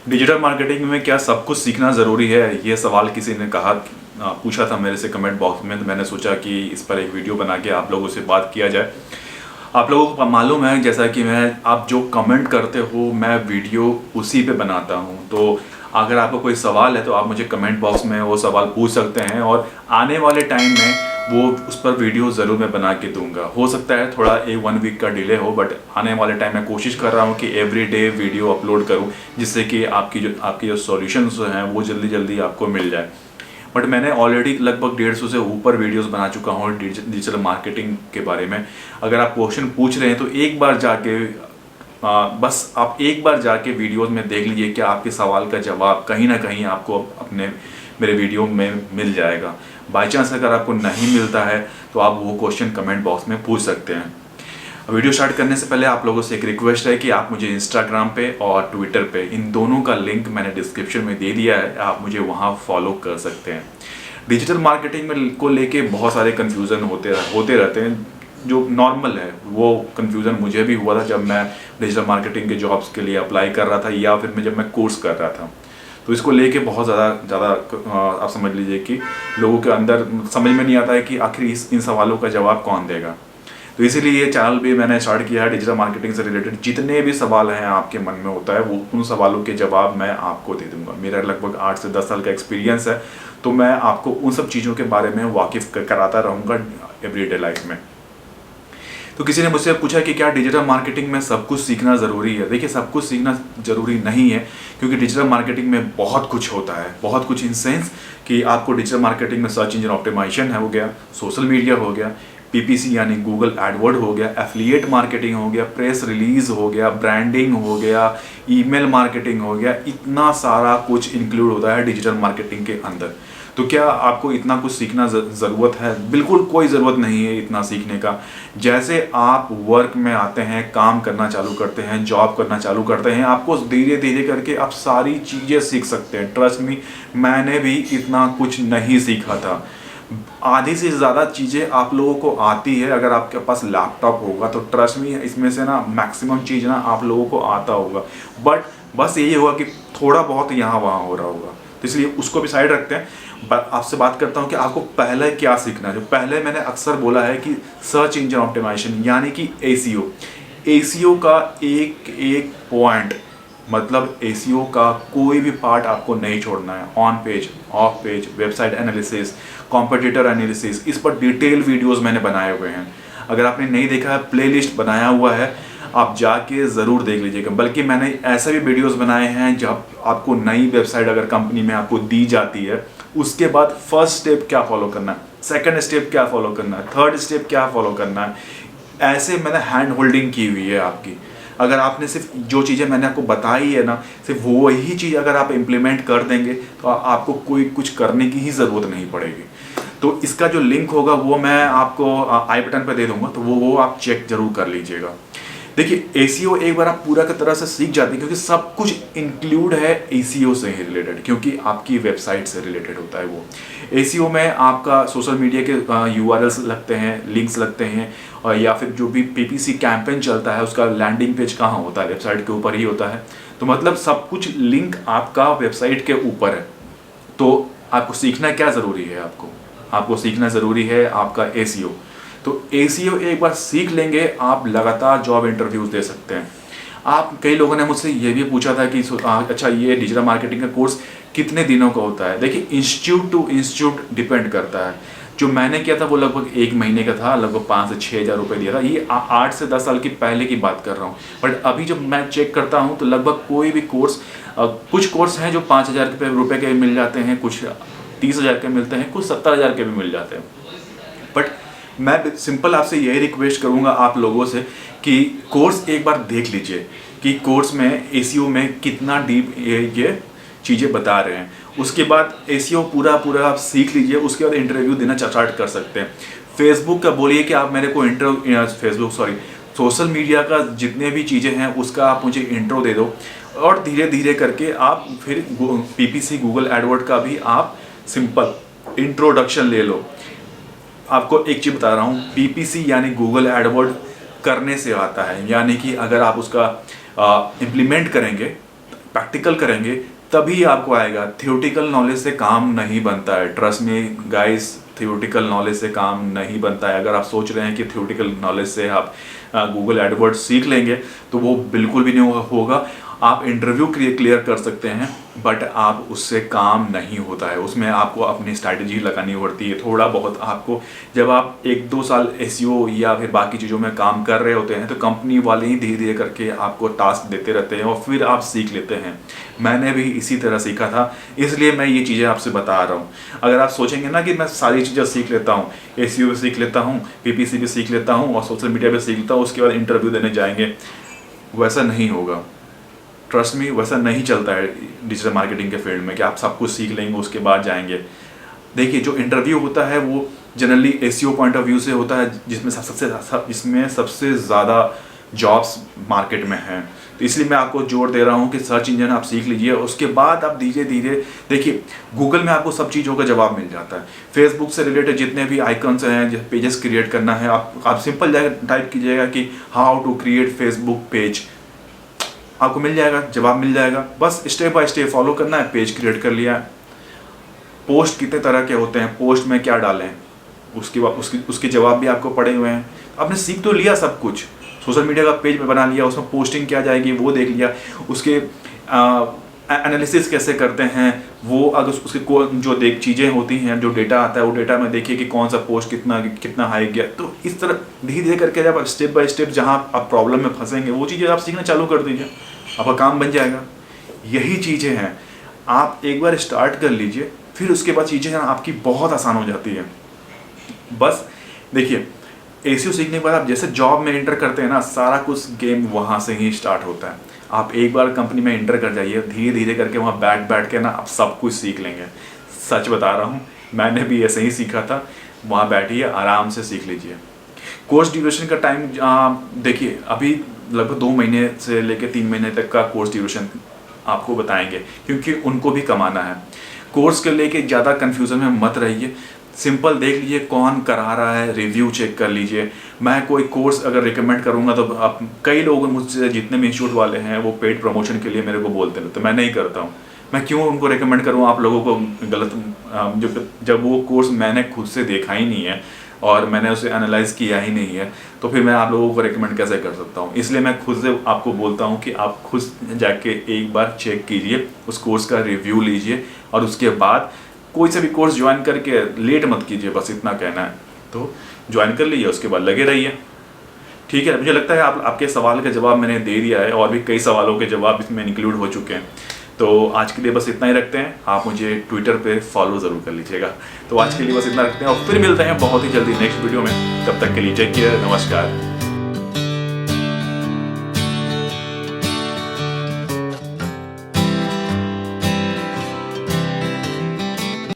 Digital marketing में क्या सब कुछ सीखना ज़रूरी है? ये सवाल किसी ने पूछा था मेरे से कमेंट बॉक्स में। तो मैंने सोचा कि इस पर एक वीडियो बना के आप लोगों से बात किया जाए। आप लोगों को मालूम है, जैसा कि आप जो कमेंट करते हो मैं वीडियो उसी पे बनाता हूँ। तो अगर आपको कोई सवाल है तो आप मुझे कमेंट बॉक्स में वो सवाल पूछ सकते हैं और आने वाले टाइम में वो उस पर वीडियो ज़रूर मैं बना के दूंगा। हो सकता है थोड़ा 1 वीक का डिले हो, बट आने वाले टाइम में कोशिश कर रहा हूँ कि एवरीडे वीडियो अपलोड करूँ, जिससे कि आपकी जो सॉल्यूशंस हैं वो जल्दी जल्दी आपको मिल जाए। बट मैंने ऑलरेडी लगभग 150 से ऊपर वीडियोस बना चुका हूँ डिजिटल मार्केटिंग के बारे में। अगर आप क्वेश्चन पूछ रहे हैं तो एक बार जाके बस आप एक बार जाके वीडियोस में देख लीजिए, क्या आपके सवाल का जवाब कहीं ना कहीं आपको अपने मेरे वीडियो में मिल जाएगा। बाई चांस अगर आपको नहीं मिलता है तो आप वो क्वेश्चन कमेंट बॉक्स में पूछ सकते हैं। वीडियो स्टार्ट करने से पहले आप लोगों से एक रिक्वेस्ट है कि आप मुझे इंस्टाग्राम पे और ट्विटर पे, इन दोनों का लिंक मैंने डिस्क्रिप्शन में दे दिया है, आप मुझे वहाँ फॉलो कर सकते हैं। डिजिटल मार्केटिंग में को लेके बहुत सारे कन्फ्यूज़न होते रहते हैं, जो नॉर्मल है। वो कन्फ्यूज़न मुझे भी हुआ था जब मैं डिजिटल मार्केटिंग के जॉब्स के लिए अप्लाई कर रहा था, या फिर जब मैं कोर्स कर रहा था। तो इसको लेके बहुत ज़्यादा आप समझ लीजिए कि लोगों के अंदर समझ में नहीं आता है कि आखिर इन सवालों का जवाब कौन देगा। तो इसीलिए ये चैनल भी मैंने स्टार्ट किया है। डिजिटल मार्केटिंग से रिलेटेड जितने भी सवाल हैं आपके मन में होता है, वो उन सवालों के जवाब मैं आपको दे दूंगा। मेरा लगभग 8 से 10 साल का एक्सपीरियंस है, तो मैं आपको उन सब चीज़ों के बारे में वाकिफ कराता रहूँगा एवरीडे लाइफ में। तो किसी ने मुझसे पूछा कि क्या डिजिटल मार्केटिंग में सब कुछ सीखना ज़रूरी है? देखिए, सब कुछ सीखना ज़रूरी नहीं है, क्योंकि डिजिटल मार्केटिंग में बहुत कुछ होता है। बहुत कुछ इन सेंस कि आपको डिजिटल मार्केटिंग में सर्च इंजन ऑप्टिमाइजेशन हो गया, सोशल मीडिया हो गया, पीपीसी यानी गूगल एडवर्ड हो गया, एफिलिएट मार्केटिंग हो गया, प्रेस रिलीज हो गया, ब्रांडिंग हो गया, ईमेल मार्केटिंग हो गया। इतना सारा कुछ इंक्लूड होता है डिजिटल मार्केटिंग के अंदर। तो क्या आपको इतना कुछ सीखना ज़रूरत है? बिल्कुल कोई ज़रूरत नहीं है इतना सीखने का। जैसे आप वर्क में आते हैं, काम करना चालू करते हैं, जॉब करना चालू करते हैं, आपको धीरे धीरे करके आप सारी चीज़ें सीख सकते हैं। ट्रस्ट मी, मैंने भी इतना कुछ नहीं सीखा था। आधी से ज़्यादा चीज़ें आप लोगों को आती है अगर आपके पास लैपटॉप होगा, तो ट्रस्ट मी इसमें से ना मैक्सिमम चीज़ ना आप लोगों को आता होगा। बट बस यही होगा कि थोड़ा बहुत यहाँ वहाँ हो रहा होगा, तो इसलिए उसको भी साइड रखते हैं। आपसे बात करता हूँ कि आपको पहले क्या सीखना है। जो पहले मैंने अक्सर बोला है कि सर्च इंजन ऑप्टिमाइजेशन यानी कि एसीओ का एक एक पॉइंट, मतलब एसीओ का कोई भी पार्ट आपको नहीं छोड़ना है। On page, of page, website analysis, competitor analysis, इस पर डिटेल वीडियोस मैंने बनाए हुए हैं। अगर आपने नहीं देखा है, प्लेलिस्ट बनाया हुआ है, आप जाके ज़रूर देख लीजिएगा। बल्कि मैंने ऐसे भी वीडियोस बनाए हैं जब आपको नई वेबसाइट अगर कंपनी में आपको दी जाती है, उसके बाद फर्स्ट स्टेप क्या फॉलो करना है, सेकंड स्टेप क्या फॉलो करना है, थर्ड स्टेप क्या फॉलो करना है, ऐसे मैंने हैंड होल्डिंग की हुई है आपकी। अगर आपने सिर्फ जो चीज़ें मैंने आपको बताई है ना, सिर्फ वही चीज़ अगर आप इम्प्लीमेंट कर देंगे तो आपको कोई कुछ करने की ही ज़रूरत नहीं पड़ेगी। तो इसका जो लिंक होगा वो मैं आपको आई बटन पर दे दूंगा, तो वो आप चेक जरूर कर लीजिएगा। देखिए, एसीओ एक बार आप पूरा की तरह से सीख जाते हैं, क्योंकि सब कुछ इंक्लूड है एसीओ से ही रिलेटेड, क्योंकि आपकी वेबसाइट से रिलेटेड होता है वो। एसीओ में आपका सोशल मीडिया के यूआरएल्स लगते हैं, लिंक्स लगते हैं, और या फिर जो भी पीपीसी कैंपेन चलता है उसका लैंडिंग पेज कहाँ होता है, वेबसाइट के ऊपर ही होता है। तो मतलब सब कुछ लिंक आपका वेबसाइट के ऊपर है। तो आपको सीखना क्या ज़रूरी है? आपको सीखना ज़रूरी है आपका एसीओ। तो एसीओ एक बार सीख लेंगे, आप लगातार जॉब इंटरव्यूज दे सकते हैं। कई लोगों ने मुझसे ये भी पूछा था कि अच्छा, ये डिजिटल मार्केटिंग का कोर्स कितने दिनों का होता है? देखिए, इंस्टीट्यूट टू इंस्टीट्यूट डिपेंड करता है। जो मैंने किया था वो लगभग 1 महीने का था, लगभग 5 से 6 हज़ार रुपये दिया था। ये 8 से 10 साल की पहले की बात कर रहा हूँ। बट अभी जब मैं चेक करता हूँ तो लगभग कोई भी कोर्स, कुछ कोर्स हैं जो 5,000 रुपये के मिल जाते हैं, कुछ 30,000 के मिलते हैं, कुछ 70,000 के भी मिल जाते हैं। बट मैं सिंपल आपसे यही रिक्वेस्ट करूंगा आप लोगों से कि कोर्स एक बार देख लीजिए कि कोर्स में एसीओ में कितना डीप ये चीज़ें बता रहे हैं। उसके बाद एसीओ पूरा आप सीख लीजिए, उसके बाद इंटरव्यू देना स्टार्ट कर सकते हैं। फेसबुक का बोलिए कि आप मेरे को सोशल मीडिया का जितने भी चीज़ें हैं उसका आप मुझे इंट्रो दे दो, और धीरे धीरे करके आप फिर पीपीसी गूगल एडवर्ड का भी आप सिंपल इंट्रोडक्शन ले लो। आपको एक चीज़ बता रहा हूँ, पीपीसी यानी गूगल एडवर्ड करने से आता है, यानी कि अगर आप उसका इम्प्लीमेंट करेंगे प्रैक्टिकल करेंगे तभी आपको आएगा। थियोरेटिकल नॉलेज से काम नहीं बनता है, trust me guys, theoretical knowledge से काम नहीं बनता है। अगर आप सोच रहे हैं कि थियोरेटिकल नॉलेज से आप गूगल एडवर्ड्स सीख लेंगे तो वो बिल्कुल भी नहीं होगा। आप इंटरव्यू क्लियर कर सकते हैं बट आप उससे काम नहीं होता है, उसमें आपको अपनी स्ट्रैटेजी लगानी पड़ती है थोड़ा बहुत। आपको जब आप 1-2 साल एसईओ या फिर बाकी चीज़ों में काम कर रहे होते हैं तो कंपनी वाले ही धीरे धीरे करके आपको टास्क देते रहते हैं और फिर आप सीख लेते हैं। मैंने भी इसी तरह सीखा था, इसलिए मैं ये चीज़ें आपसे बता रहा हूँ। अगर आप सोचेंगे ना कि मैं सारी चीज़ें सीख लेता हूँ, एसईओ भी सीख लेता हूँ, पीपीसी भी सीख लेता हूँ और सोशल मीडिया भी सीख लेता हूँ, उसके बाद इंटरव्यू देने जाएंगे, वैसा नहीं होगा। ट्रस्ट मी, वैसा नहीं चलता है डिजिटल मार्केटिंग के फील्ड में कि आप सब कुछ सीख लेंगे उसके बाद जाएंगे। देखिए, जो इंटरव्यू होता है वो generally SEO point of view से होता है, जिसमें सबसे ज़्यादा जॉब्स मार्केट में हैं। तो इसलिए मैं आपको जोर दे रहा हूँ कि सर्च इंजन आप सीख लीजिए, उसके बाद आप धीरे धीरे देखिए गूगल में आपको सब चीज़ों का जवाब मिल जाता है। फेसबुक से रिलेटेड जितने भी आइकन्स हैं, पेजेस क्रिएट करना है, आप सिंपल जाकर टाइप कीजिएगा कि how to create Facebook page, आपको मिल जाएगा, जवाब मिल जाएगा। बस स्टेप बाय स्टेप फॉलो करना है, पेज क्रिएट कर लिया। पोस्ट कितने तरह के होते हैं, पोस्ट में क्या डालें, उसके जवाब भी आपको पड़े हुए हैं। आपने सीख तो लिया सब कुछ, सोशल मीडिया का पेज में बना लिया, उसमें पोस्टिंग क्या जाएगी वो देख लिया, उसके एनालिसिस कैसे करते हैं वो, अगर उसके जो चीज़ें होती हैं, जो डेटा आता है वो डेटा में देखिए कि कौन सा पोस्ट कितना हाई गया। तो इस तरह धीरे धीरे करके जब आप स्टेप बाय स्टेप जहाँ आप प्रॉब्लम में फंसेंगे वो चीज़ें आप सीखना चालू कर दीजिए, आपका काम बन जाएगा। यही चीज़ें हैं, आप एक बार स्टार्ट कर लीजिए, फिर उसके बाद चीज़ें आपकी बहुत आसान हो जाती है। बस देखिए, एसईओ सीखने के बाद आप जैसे जॉब में एंटर करते हैं ना, सारा कुछ गेम वहाँ से ही स्टार्ट होता है। आप एक बार कंपनी में एंटर कर जाइए, धीरे धीरे करके वहाँ बैठ के ना आप सब कुछ सीख लेंगे। सच बता रहा हूँ, मैंने भी ऐसे ही सीखा था। वहाँ बैठिए, आराम से सीख लीजिए। कोर्स ड्यूरेशन का टाइम देखिए, अभी लगभग 2 महीने से लेकर 3 महीने तक का कोर्स ड्यूरेशन आपको बताएंगे, क्योंकि उनको भी कमाना है। कोर्स के लेके ज़्यादा कन्फ्यूज़न में मत रहिए, सिंपल देख लीजिए कौन करा रहा है, रिव्यू चेक कर लीजिए। मैं कोई कोर्स अगर रिकमेंड करूंगा तो आप, कई लोग मुझसे जितने भी इंस्टीट्यूट वाले हैं वो पेड प्रमोशन के लिए मेरे को बोलते हैं, तो मैं नहीं करता हूँ। मैं क्यों उनको रिकमेंड करूँ आप लोगों को गलत, जब वो कोर्स मैंने खुद से देखा ही नहीं है और मैंने उसे एनालाइज किया ही नहीं है, तो फिर मैं आप लोगों को रिकमेंड कैसे कर सकता हूँ। इसलिए मैं खुद से आपको बोलता हूँ कि आप खुद जाके एक बार चेक कीजिए, उस कोर्स का रिव्यू लीजिए और उसके बाद कोई से भी कोर्स ज्वाइन करके लेट मत कीजिए, बस इतना कहना है। तो ज्वाइन कर लीजिए, उसके बाद लगे रहिए, ठीक है। मुझे लगता है आपके सवाल का जवाब मैंने दे दिया है, और भी कई सवालों के जवाब इसमें इंक्लूड हो चुके हैं। तो आज के लिए बस इतना ही रखते हैं। आप मुझे ट्विटर पे फॉलो ज़रूर कर लीजिएगा। तो आज के लिए बस इतना रखते हैं और फिर मिलते हैं बहुत ही जल्दी नेक्स्ट वीडियो में। तब तक के लिए टेक केयर, नमस्कार।